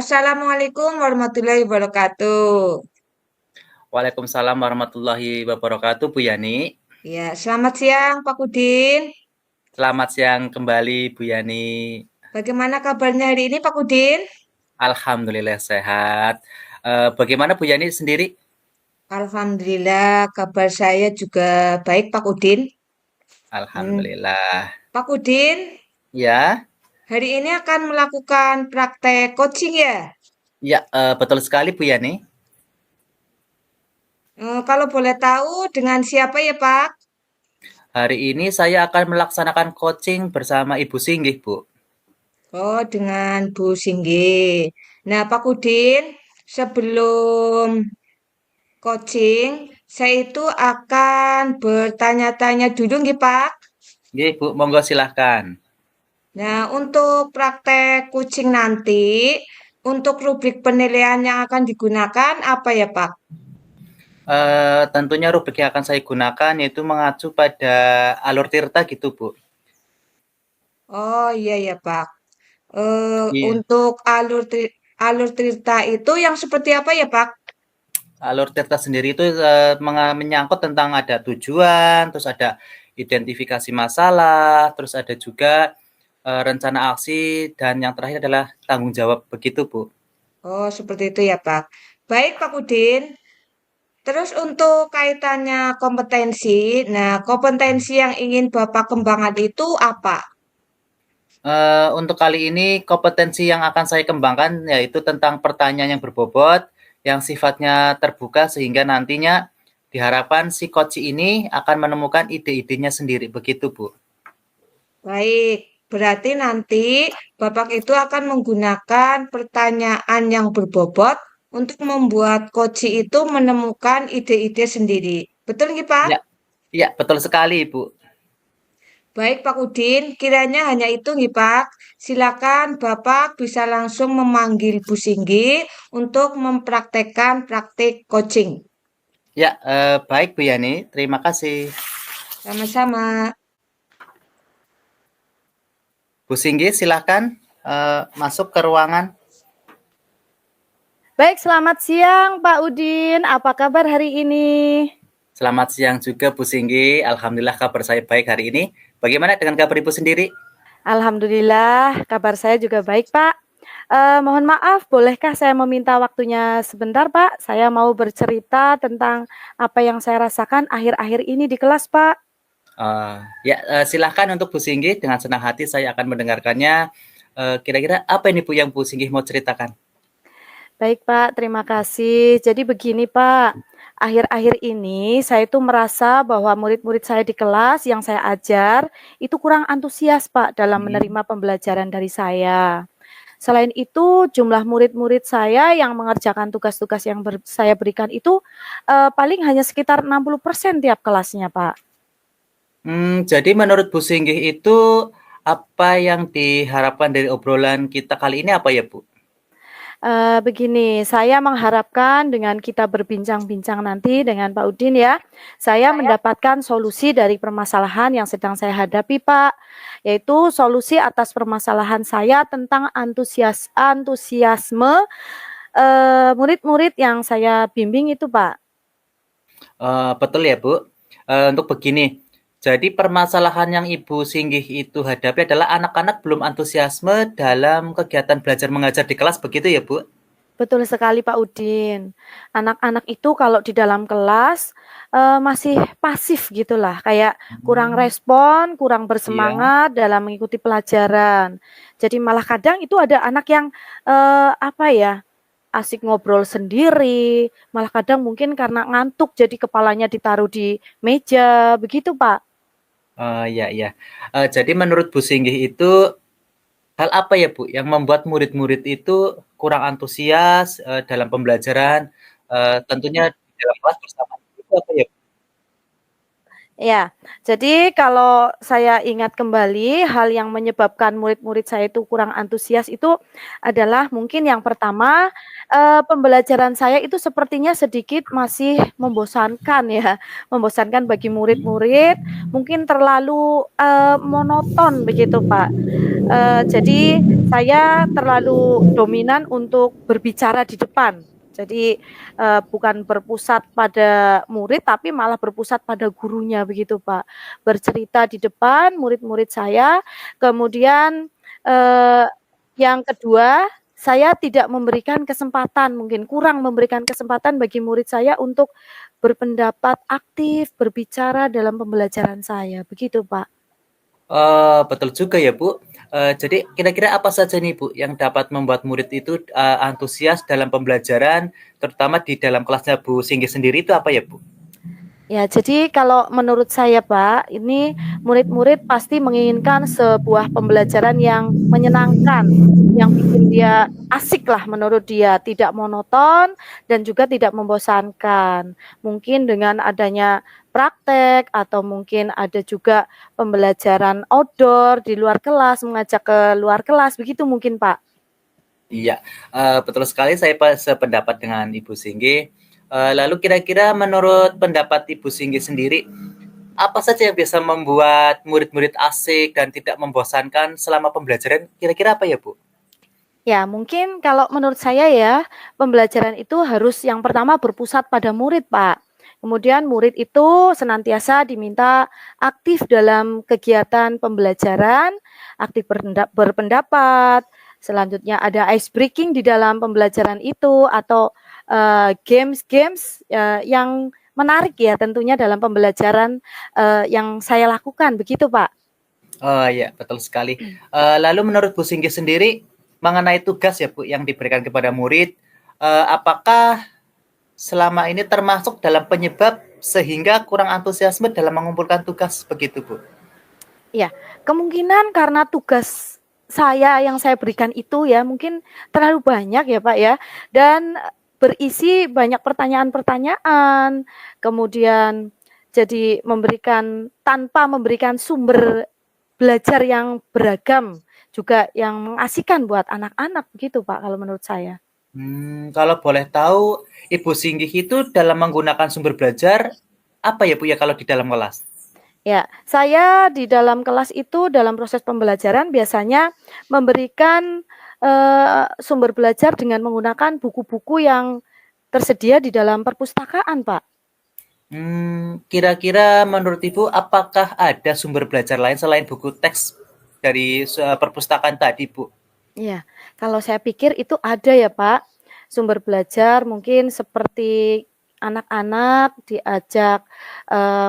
Assalamualaikum warahmatullahi wabarakatuh. Waalaikumsalam warahmatullahi wabarakatuh, Bu Yani. Ya, selamat siang Pak Kudin. Selamat siang kembali, Bu Yani. Bagaimana kabarnya hari ini Pak Kudin? Alhamdulillah sehat. Bagaimana Bu Yani sendiri? Alhamdulillah, kabar saya juga baik Pak Kudin. Hmm, Alhamdulillah. Pak Kudin, Ya, hari ini akan melakukan praktek coaching ya? ya, betul sekali Bu Yani. Kalau boleh tahu dengan siapa ya Pak? Hari ini saya akan melaksanakan coaching bersama Ibu Singgih, Bu. Oh, dengan Bu Singgi. Nah, Pak Kudin, sebelum coaching, saya itu akan bertanya-tanya dulu nih Pak. Nggih, Bu, monggo silahkan. Nah, untuk praktek coaching nanti, untuk rubrik penilaian yang akan digunakan apa ya Pak? Tentunya rubrik yang akan saya gunakan yaitu mengacu pada alur tirta gitu, Bu. Oh iya ya Pak. Iya. Untuk alur cerita itu yang seperti apa ya Pak? Alur tirta sendiri itu menyangkut tentang ada tujuan, terus ada identifikasi masalah, terus ada juga rencana aksi, dan yang terakhir adalah tanggung jawab begitu, Bu. Oh, seperti itu ya Pak. Baik Pak Udin. Terus untuk kaitannya kompetensi, nah kompetensi yang ingin Bapak kembangkan itu apa? Untuk kali ini kompetensi yang akan saya kembangkan yaitu tentang pertanyaan yang berbobot, yang sifatnya terbuka sehingga nantinya diharapkan si coach ini akan menemukan ide-idenya sendiri, begitu Bu. Baik, berarti nanti Bapak itu akan menggunakan pertanyaan yang berbobot untuk membuat coach itu menemukan ide-ide sendiri. Betul nggih, Pak? Ya, ya betul sekali Bu. Baik, Pak Udin, kiranya hanya itu nggih, Pak. Silakan Bapak bisa langsung memanggil Bu Singgi untuk mempraktekkan praktik coaching. Ya, baik Bu Yani, terima kasih. Sama-sama. Bu Singgi, silahkan masuk ke ruangan. Baik, selamat siang Pak Udin. Apa kabar hari ini? Selamat siang juga Bu Singgi. Alhamdulillah kabar saya baik hari ini. Bagaimana dengan kabar Ibu sendiri? Alhamdulillah, kabar saya juga baik Pak. Mohon maaf, bolehkah saya meminta waktunya sebentar Pak? Saya mau bercerita tentang apa yang saya rasakan akhir-akhir ini di kelas Pak. Ya, silahkan untuk Bu Singgi. Dengan senang hati saya akan mendengarkannya. Kira-kira apa ini Bu yang Bu Singgi mau ceritakan? Baik Pak, terima kasih. Jadi begini Pak, akhir-akhir ini saya itu merasa bahwa murid-murid saya di kelas yang saya ajar itu kurang antusias Pak dalam menerima pembelajaran dari saya. Selain itu, jumlah murid-murid saya yang mengerjakan tugas-tugas yang saya berikan itu paling hanya sekitar 60% tiap kelasnya, Pak. Jadi menurut Bu Singgi itu apa yang diharapkan dari obrolan kita kali ini apa ya Bu? Begini, saya mengharapkan dengan kita berbincang-bincang nanti dengan Pak Udin ya, saya mendapatkan solusi dari permasalahan yang sedang saya hadapi, Pak. Yaitu solusi atas permasalahan saya tentang antusiasme murid-murid yang saya bimbing itu, Pak. Betul ya Bu. Untuk begini, jadi permasalahan yang Ibu Singgih itu hadapi adalah anak-anak belum antusiasme dalam kegiatan belajar mengajar di kelas, begitu ya Bu? Betul sekali Pak Udin. Anak-anak itu kalau di dalam kelas masih pasif gitulah, kayak kurang respon, kurang Iya. bersemangat dalam mengikuti pelajaran. Jadi malah kadang itu ada anak yang apa ya, asik ngobrol sendiri, malah kadang mungkin karena ngantuk jadi kepalanya ditaruh di meja, begitu Pak. Iya iya. Jadi menurut Bu Singgih itu hal apa ya Bu yang membuat murid-murid itu kurang antusias dalam pembelajaran, tentunya di dalam kelas bersama itu apa ya Bu? Ya, jadi kalau saya ingat kembali hal yang menyebabkan murid-murid saya itu kurang antusias itu adalah mungkin yang pertama, pembelajaran saya itu sepertinya sedikit masih membosankan ya, membosankan bagi murid-murid, mungkin terlalu, monoton begitu, Pak. Jadi saya terlalu dominan untuk berbicara di depan. Jadi bukan berpusat pada murid, tapi malah berpusat pada gurunya begitu, Pak. Bercerita di depan murid-murid saya, kemudian yang kedua, saya tidak memberikan kesempatan, mungkin kurang memberikan kesempatan bagi murid saya untuk berpendapat aktif, berbicara dalam pembelajaran saya, begitu, Pak. Betul juga ya, Bu. Jadi kira-kira apa saja nih, Bu, yang dapat membuat murid itu antusias dalam pembelajaran, terutama di dalam kelasnya Bu Singgi sendiri itu apa ya, Bu? Ya, jadi kalau menurut saya, Pak, ini murid-murid pasti menginginkan sebuah pembelajaran yang menyenangkan, yang bikin dia asik lah menurut dia, tidak monoton dan juga tidak membosankan. Mungkin dengan adanya praktek atau mungkin ada juga pembelajaran outdoor di luar kelas, mengajak ke luar kelas, begitu mungkin, Pak. Iya, betul sekali saya sependapat dengan Ibu Singgi. Lalu kira-kira menurut pendapat Ibu Singgi sendiri, apa saja yang bisa membuat murid-murid asik dan tidak membosankan selama pembelajaran? Kira-kira apa ya, Bu? Ya, mungkin kalau menurut saya ya, pembelajaran itu harus yang pertama berpusat pada murid, Pak. Kemudian murid itu senantiasa diminta aktif dalam kegiatan pembelajaran, aktif berpendapat. Selanjutnya ada ice breaking di dalam pembelajaran itu atau games-games yang menarik ya tentunya dalam pembelajaran yang saya lakukan, begitu, Pak. Oh ya, betul sekali. Lalu menurut Bu Singgi sendiri, mengenai tugas ya, Bu, yang diberikan kepada murid, apakah selama ini termasuk dalam penyebab sehingga kurang antusiasme dalam mengumpulkan tugas begitu, Bu? Iya, kemungkinan karena tugas saya yang saya berikan itu ya mungkin terlalu banyak ya Pak ya, dan berisi banyak pertanyaan-pertanyaan, kemudian jadi tanpa memberikan sumber belajar yang beragam, juga yang mengasihkan buat anak-anak begitu Pak kalau menurut saya. Kalau boleh tahu, Ibu Singgih itu dalam menggunakan sumber belajar apa ya, Bu, ya kalau di dalam kelas? Ya, saya di dalam kelas itu dalam proses pembelajaran biasanya memberikan sumber belajar dengan menggunakan buku-buku yang tersedia di dalam perpustakaan, Pak. Kira-kira menurut Ibu apakah ada sumber belajar lain selain buku teks dari perpustakaan tadi, Bu? Iya, kalau saya pikir itu ada ya, Pak. Sumber belajar mungkin seperti anak-anak diajak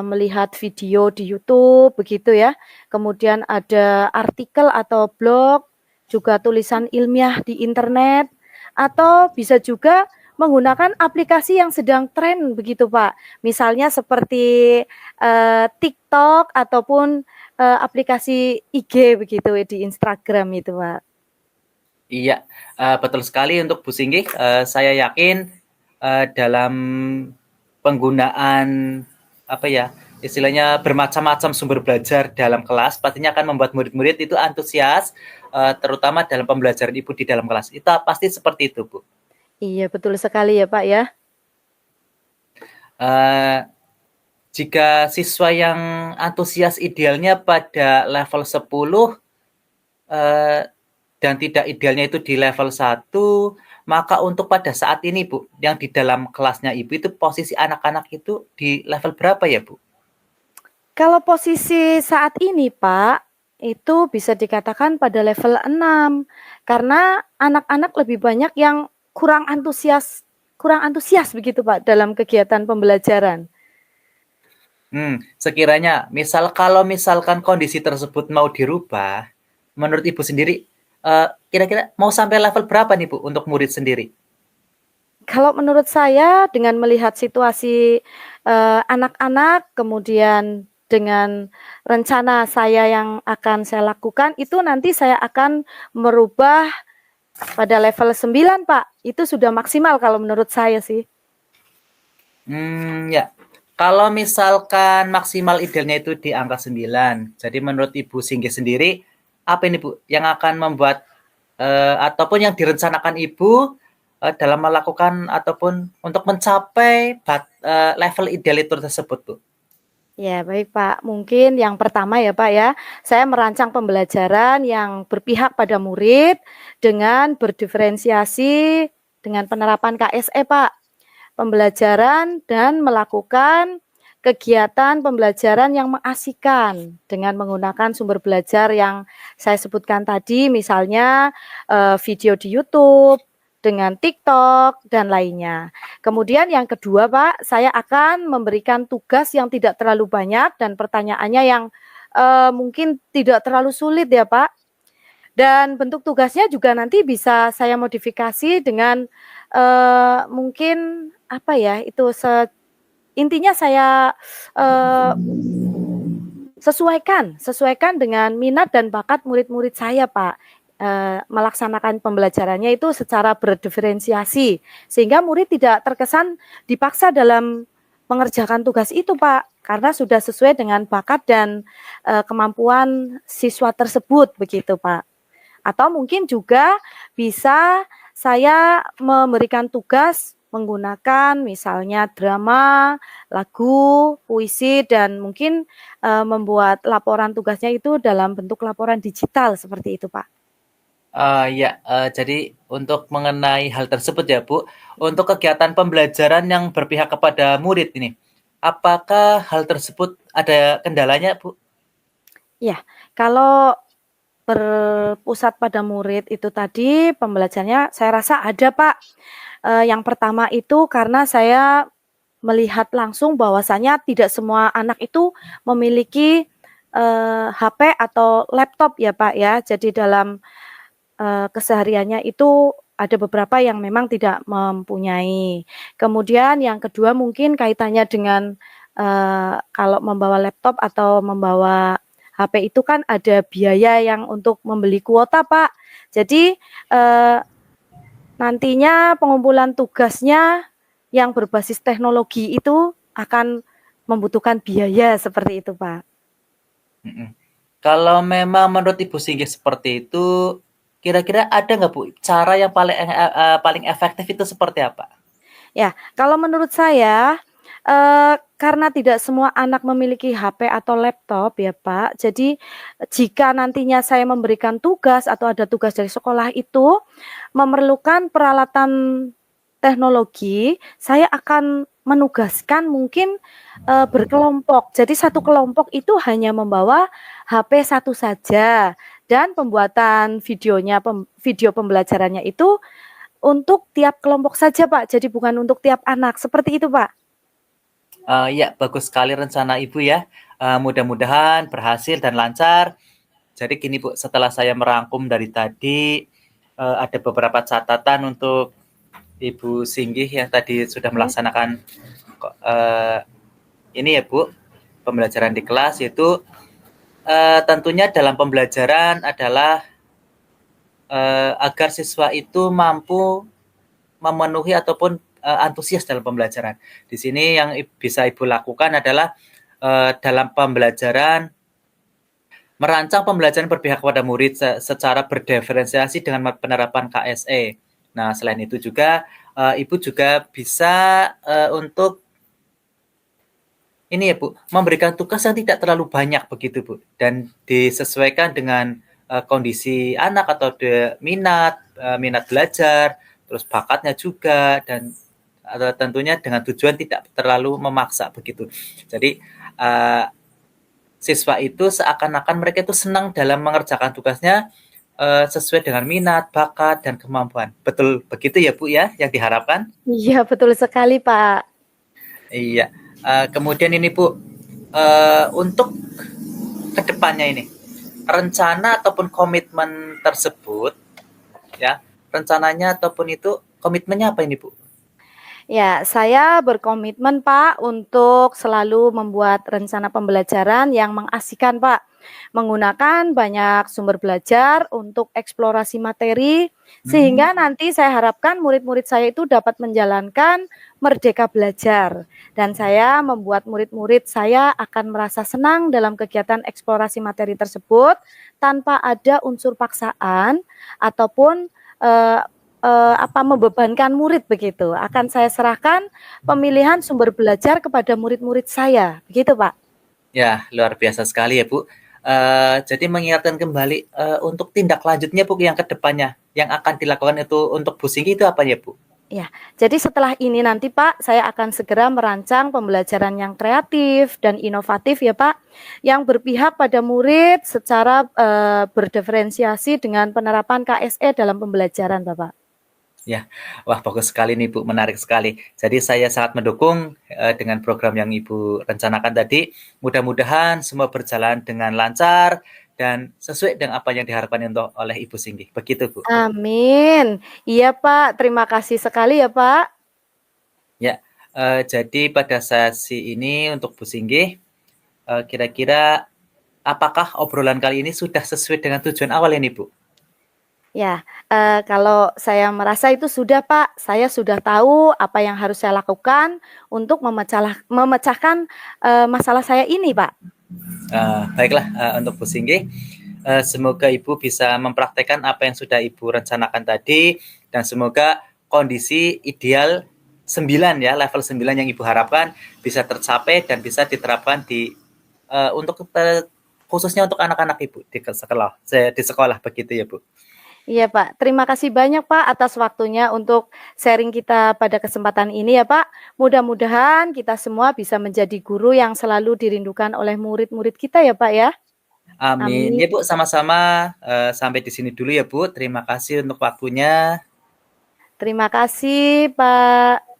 melihat video di YouTube begitu ya. Kemudian ada artikel atau blog, juga tulisan ilmiah di internet, atau bisa juga menggunakan aplikasi yang sedang tren begitu Pak. Misalnya seperti TikTok ataupun aplikasi IG begitu di Instagram itu Pak. Iya, betul sekali untuk Bu Singgih. Saya yakin dalam penggunaan apa ya, istilahnya bermacam-macam sumber belajar dalam kelas pastinya akan membuat murid-murid itu antusias, terutama dalam pembelajaran Ibu di dalam kelas. Itu pasti seperti itu, Bu. Iya, betul sekali ya, Pak ya. Jika siswa yang antusias idealnya pada level 10 dan tidak idealnya itu di level 1, maka untuk pada saat ini, Bu, yang di dalam kelasnya Ibu itu posisi anak-anak itu di level berapa ya, Bu? Kalau posisi saat ini, Pak, itu bisa dikatakan pada level 6. Karena anak-anak lebih banyak yang kurang antusias begitu, Pak, dalam kegiatan pembelajaran. Sekiranya kalau misalkan kondisi tersebut mau dirubah, menurut Ibu sendiri, kira-kira mau sampai level berapa nih, Bu, untuk murid sendiri? Kalau menurut saya dengan melihat situasi anak-anak, kemudian dengan rencana saya yang akan saya lakukan, itu nanti saya akan merubah pada level 9, Pak. Itu sudah maksimal kalau menurut saya sih. Ya. Kalau misalkan maksimal idealnya itu di angka 9, jadi menurut Ibu Singgih sendiri, apa ini, Bu, yang akan membuat ataupun yang direncanakan Ibu dalam melakukan ataupun untuk mencapai level ideal itu tersebut, Bu? Ya, baik Pak. Mungkin yang pertama ya Pak ya, saya merancang pembelajaran yang berpihak pada murid dengan berdiferensiasi dengan penerapan KSE Pak. Pembelajaran dan melakukan kegiatan pembelajaran yang mengasihkan dengan menggunakan sumber belajar yang saya sebutkan tadi, misalnya video di YouTube, dengan TikTok, dan lainnya. Kemudian yang kedua Pak, saya akan memberikan tugas yang tidak terlalu banyak dan pertanyaannya yang mungkin tidak terlalu sulit ya Pak. Dan bentuk tugasnya juga nanti bisa saya modifikasi dengan mungkin apa ya itu intinya saya sesuaikan dengan minat dan bakat murid-murid saya Pak. Melaksanakan pembelajarannya itu secara berdiferensiasi sehingga murid tidak terkesan dipaksa dalam mengerjakan tugas itu Pak karena sudah sesuai dengan bakat dan kemampuan siswa tersebut begitu Pak. Atau mungkin juga bisa saya memberikan tugas menggunakan misalnya drama, lagu, puisi, dan mungkin membuat laporan tugasnya itu dalam bentuk laporan digital seperti itu, Pak. Ya, jadi untuk mengenai hal tersebut ya Bu, untuk kegiatan pembelajaran yang berpihak kepada murid ini, apakah hal tersebut ada kendalanya Bu? Ya, kalau berpusat pada murid itu tadi pembelajarannya saya rasa ada Pak. Yang pertama itu karena saya melihat langsung bahwasanya tidak semua anak itu memiliki HP atau laptop ya Pak ya. Jadi dalam kesehariannya itu ada beberapa yang memang tidak mempunyai. Kemudian yang kedua mungkin kaitannya dengan kalau membawa laptop atau membawa HP itu kan ada biaya yang untuk membeli kuota Pak. Jadi nantinya pengumpulan tugasnya yang berbasis teknologi itu akan membutuhkan biaya seperti itu Pak. Kalau memang menurut Ibu Singgih seperti itu, kira-kira ada nggak Bu cara yang paling efektif itu seperti apa? Ya, kalau menurut saya karena tidak semua anak memiliki HP atau laptop ya Pak, jadi jika nantinya saya memberikan tugas atau ada tugas dari sekolah itu memerlukan peralatan teknologi, saya akan menugaskan mungkin berkelompok. Jadi satu kelompok itu hanya membawa HP satu saja dan pembuatan video pembelajarannya itu untuk tiap kelompok saja Pak, jadi bukan untuk tiap anak, seperti itu Pak. Ya, bagus sekali rencana Ibu ya. Mudah-mudahan berhasil dan lancar. Jadi gini Bu, setelah saya merangkum dari tadi, ada beberapa catatan untuk Ibu Singgih yang tadi sudah melaksanakan ini ya Bu, pembelajaran di kelas, yaitu tentunya dalam pembelajaran adalah agar siswa itu mampu memenuhi ataupun antusias dalam pembelajaran. Di sini yang bisa Ibu lakukan adalah dalam pembelajaran merancang pembelajaran berpihak kepada murid secara berdiferensiasi dengan penerapan KSE. Nah, selain itu juga Ibu juga bisa untuk ini ya Bu, memberikan tugas yang tidak terlalu banyak begitu Bu, dan disesuaikan dengan kondisi anak atau minat belajar, terus bakatnya juga, dan tentunya dengan tujuan tidak terlalu memaksa begitu. Jadi siswa itu seakan-akan mereka itu senang dalam mengerjakan tugasnya sesuai dengan minat, bakat, dan kemampuan. Betul begitu ya Bu ya yang diharapkan? Iya betul sekali Pak. Iya. Kemudian ini Bu, untuk kedepannya ini rencana ataupun komitmen tersebut ya, rencananya ataupun itu komitmennya apa ini Bu? Ya, saya berkomitmen Pak untuk selalu membuat rencana pembelajaran yang mengasihkan Pak. Menggunakan banyak sumber belajar untuk eksplorasi materi, sehingga nanti saya harapkan murid-murid saya itu dapat menjalankan merdeka belajar. Dan saya membuat murid-murid saya akan merasa senang dalam kegiatan eksplorasi materi tersebut tanpa ada unsur paksaan ataupun membebankan murid begitu. Akan saya serahkan pemilihan sumber belajar kepada murid-murid saya, begitu Pak. Ya, luar biasa sekali ya, Bu. Jadi mengingatkan kembali, untuk tindak lanjutnya, Bu, yang ke depannya, yang akan dilakukan itu untuk Bu Singgi itu apa ya, Bu? Ya, jadi setelah ini nanti Pak, saya akan segera merancang pembelajaran yang kreatif dan inovatif ya Pak, yang berpihak pada murid secara berdiferensiasi dengan penerapan KSE dalam pembelajaran Bapak. Ya, wah bagus sekali nih Bu, menarik sekali. Jadi saya sangat mendukung dengan program yang Ibu rencanakan tadi. Mudah-mudahan semua berjalan dengan lancar dan sesuai dengan apa yang diharapkan oleh Ibu Singgi. Begitu Bu. Amin. Iya Pak, terima kasih sekali ya Pak. Ya, jadi pada sesi ini untuk Bu Singgi, kira-kira apakah obrolan kali ini sudah sesuai dengan tujuan awal ini Bu? Ya, kalau saya merasa itu sudah Pak, saya sudah tahu apa yang harus saya lakukan untuk memecahkan masalah saya ini Pak. Baiklah, untuk Bu Singgi, semoga Ibu bisa mempraktekkan apa yang sudah Ibu rencanakan tadi dan semoga kondisi ideal 9 ya, level 9 yang Ibu harapkan bisa tercapai dan bisa diterapkan untuk khususnya untuk anak-anak Ibu di sekolah begitu ya, Bu. Iya Pak, terima kasih banyak Pak atas waktunya untuk sharing kita pada kesempatan ini ya Pak. Mudah-mudahan kita semua bisa menjadi guru yang selalu dirindukan oleh murid-murid kita ya Pak ya. Amin. Amin. Ya Bu, sama-sama. Sampai di sini dulu ya Bu. Terima kasih untuk waktunya. Terima kasih Pak.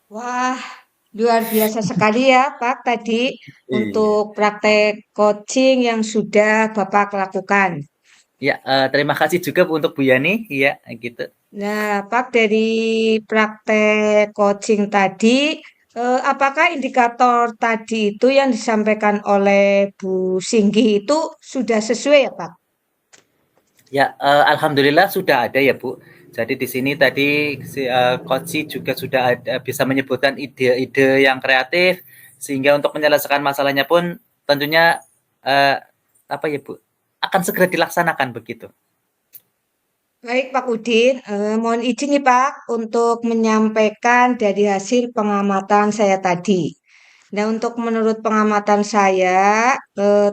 Wah, luar biasa sekali ya, Pak, tadi Iya. untuk praktek coaching yang sudah Bapak lakukan. Ya, terima kasih juga Bu untuk Bu Yani. Iya, gitu. Nah, Pak, dari praktek coaching tadi, apakah indikator tadi itu yang disampaikan oleh Bu Singgi itu sudah sesuai ya, Pak? Ya, alhamdulillah sudah ada ya, Bu. Jadi di sini tadi si Coach juga sudah bisa menyebutkan ide-ide yang kreatif sehingga untuk menyelesaikan masalahnya pun tentunya apa ya, Bu, akan segera dilaksanakan begitu. Baik, Pak Udin, mohon izin nih Pak untuk menyampaikan dari hasil pengamatan saya tadi. Nah, untuk menurut pengamatan saya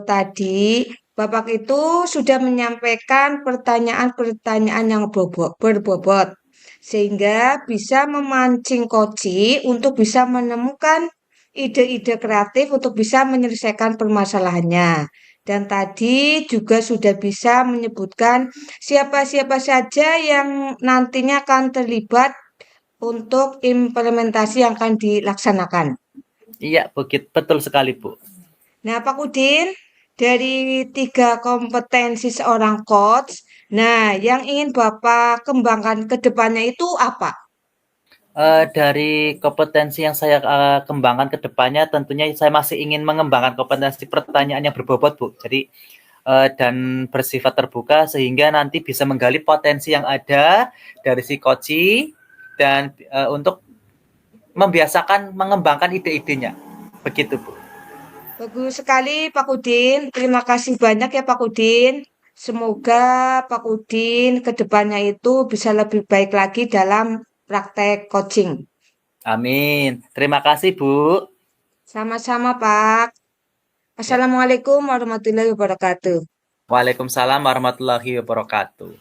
tadi, Bapak itu sudah menyampaikan pertanyaan-pertanyaan yang berbobot, sehingga bisa memancing koci untuk bisa menemukan ide-ide kreatif untuk bisa menyelesaikan permasalahannya. Dan tadi juga sudah bisa menyebutkan siapa-siapa saja yang nantinya akan terlibat untuk implementasi yang akan dilaksanakan. Iya, begitu betul sekali, Bu. Nah, Pak Udin, dari tiga kompetensi seorang coach, nah, yang ingin Bapak kembangkan ke depannya itu apa? Dari kompetensi yang saya kembangkan ke depannya tentunya saya masih ingin mengembangkan kompetensi pertanyaan yang berbobot, Bu. Jadi dan bersifat terbuka sehingga nanti bisa menggali potensi yang ada dari si coach dan untuk membiasakan mengembangkan ide-idenya. Begitu, Bu. Bagus sekali, Pak Udin. Terima kasih banyak ya, Pak Udin. Semoga Pak Udin ke depannya itu bisa lebih baik lagi dalam praktek coaching. Amin. Terima kasih, Bu. Sama-sama, Pak. Ya. Assalamualaikum warahmatullahi wabarakatuh. Waalaikumsalam warahmatullahi wabarakatuh.